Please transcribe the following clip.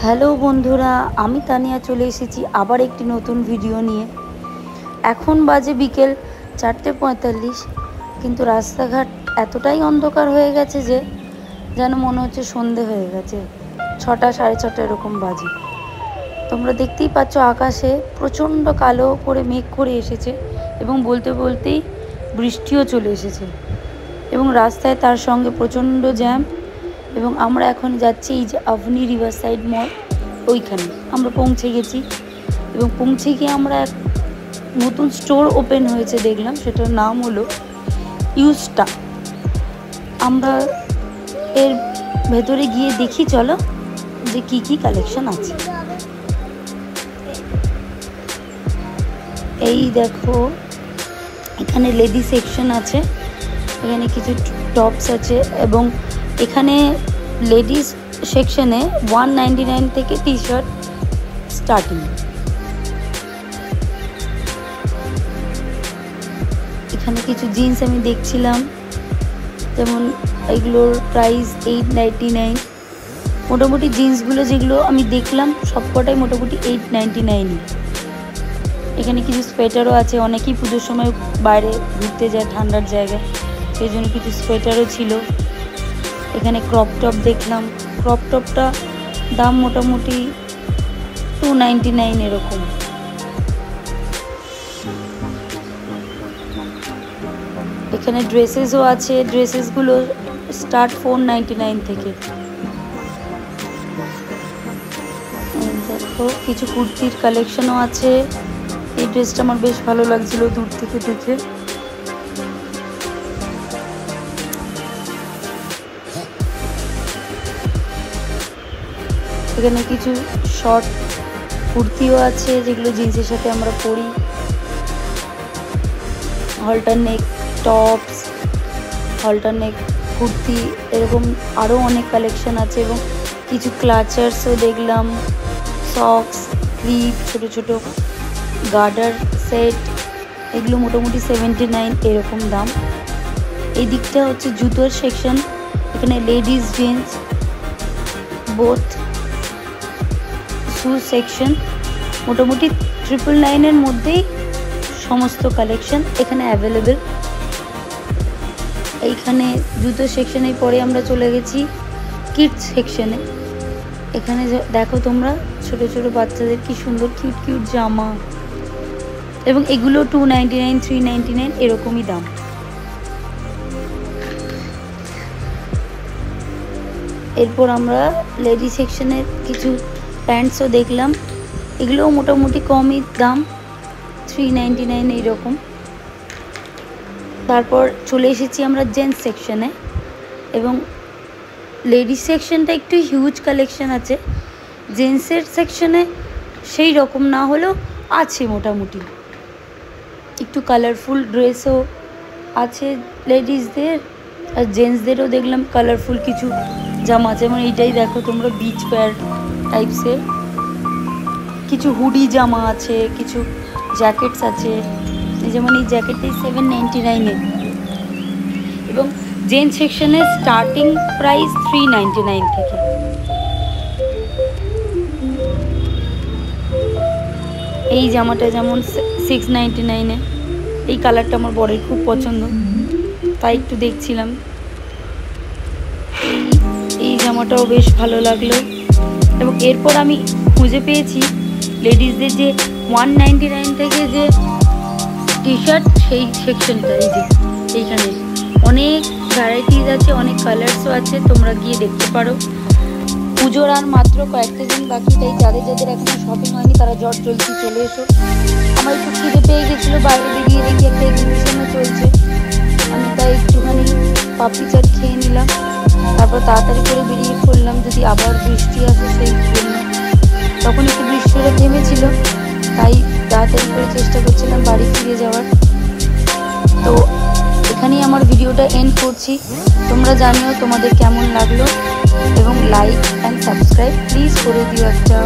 Hello বন্ধুরা, আমি তানিয়া চলে এসেছি আবার একটি নতুন ভিডিও নিয়ে। এখন বাজে বিকেল 4:45, কিন্তু রাস্তাঘাট এতটাই অন্ধকার হয়ে গেছে যে যেন মনে হচ্ছে সন্ধে হয়ে গেছে। 6টা 6:30 এরকম বাজে। তোমরা দেখতেই পাচ্ছ আকাশে প্রচণ্ড কালো করে মেঘ করে এসেছে এবং বলতে বলতেই বৃষ্টিও চলে এসেছে এবং রাস্তায় তার সঙ্গে প্রচণ্ড জ্যাম। এবং আমরা এখন যাচ্ছি এই যে আভনি রিভার সাইড মল, ওইখানে আমরা পৌঁছে গেছি। এবং পৌঁছে গিয়ে আমরা এক নতুন স্টোর ওপেন হয়েছে দেখলাম, সেটার নাম হলো ইউস্টা। আমরা এর ভেতরে গিয়ে দেখি, চলো যে কি কি কালেকশন আছে। এই দেখো, এখানে লেডি সেকশন আছে, এখানে কিছু টপস আছে এবং এখানে লেডিস সেকশনে 199 থেকে টি শার্ট স্টার্টিং। এখানে কিছু জিন্স আমি দেখছিলাম, যেমন এগুলোর প্রাইস 899। মোটামুটি জিন্সগুলো যেগুলো আমি দেখলাম সবকটাই মোটামুটি 899। এখানে কিছু সোয়েটারও আছে, অনেকেই পুজোর সময় বাইরে ঘুরতে যায় ঠান্ডার জায়গায়, সেই জন্য কিছু সোয়েটারও ছিল। এখানে ক্রপ টপ দেখলাম, ক্রপ টপটা দাম মোটামুটি 299 এরকম। এখানে ড্রেসেসও আছে, ড্রেসেসগুলো স্টার্ট 499 থেকে। দেখো কিছু কুর্তির কালেকশনও আছে। এই ড্রেসটা আমার বেশ ভালো লাগছিল দূর থেকে দেখে। এখানে কিছু শর্ট কুর্তিও আছে যেগুলো জিন্সের সাথে আমরা পরি। হল্টার নেক টপস, হল্টার নেক কুর্তি, এরকম আরও অনেক কালেকশন আছে। এবং কিছু ক্লাচার্সও দেখলাম, সক্স, ক্লিপ, ছোটো ছোটো গার্ডার সেট, এগুলো মোটামুটি 79 এরকম দাম। এই দিকটা হচ্ছে জুতোর সেকশন, এখানে লেডিস জেন্টস বোথ শু সেকশন। মোটামুটি 999 মধ্যেই সমস্ত কালেকশন এখানে অ্যাভেলেবেল। এইখানে জুতো সেকশনের পরে আমরা চলে গেছি কিডস সেকশনে। এখানে দেখো তোমরা ছোট ছোট বাচ্চাদের কি সুন্দর কিউট কিউট জামা, এবং এগুলো 299 399 এরকমই দাম। এরপর আমরা লেডি সেকশনের কিছু প্যান্টসও দেখলাম, এগুলোও মোটামুটি কমই দাম, 399 এইরকম। তারপর চলে এসেছি আমরা জেন্টস সেকশনে, এবং লেডিস সেকশনটা একটু হিউজ কালেকশন আছে, জেন্টসের সেকশনে সেই রকম না হলেও আছে মোটামুটি। একটু কালারফুল ড্রেসও আছে লেডিসদের, আর জেন্টসদেরও দেখলাম কালারফুল কিছু জামা, যেমন এইটাই দেখো তোমরা বিচ প্যার টাইপসের কিছু হুডি জামা আছে, কিছু জ্যাকেটস আছে। যেমন এই জ্যাকেটটাই 799 এবং জেন্টস সেকশনে স্টার্টিং প্রাইস 399 থেকে। এই জামাটা যেমন 699, এই কালারটা আমার বরের খুব পছন্দ, তাই একটু দেখছিলাম। এই জামাটাও বেশ ভালো লাগলো। এবং এরপর আমি খুঁজে পেয়েছি লেডিসদের যে 199 থেকে যে টি শার্ট, সেই সেকশনটা। এই যে এইখানে অনেক ভ্যারাইটিস আছে, অনেক কালার্সও আছে, তোমরা গিয়ে দেখতে পারো। পুজোর আর মাত্র কয়েকটা দিন বাকি, তাই যাদের যাদের এখনো শপিং হয়নি তারা জলদি চলে এসো। আমার একটু খিদে পেয়ে গেছিলো, বাইরে বেরিয়ে দেখি একটা এক্সিবিশনও চলছে, আমি তাই একটুখানি পাপড়ি চাট খেয়ে নিলাম। তারপর তাড়াতাড়ি করে বেরিয়ে পড়লাম, যদি আবার বৃষ্টি আসে সেই জন্য। তখন একটু বৃষ্টিটা থেমেছিল, তাই তাড়াতাড়ি করে চেষ্টা করছিলাম বাড়ি ফিরে যাওয়ার। তো এখানেই আমার ভিডিওটা এন্ড করছি। তোমরা জানিও তোমাদের কেমন লাগলো, এবং লাইক অ্যান্ড সাবস্ক্রাইব প্লিজ করে দিও একটা।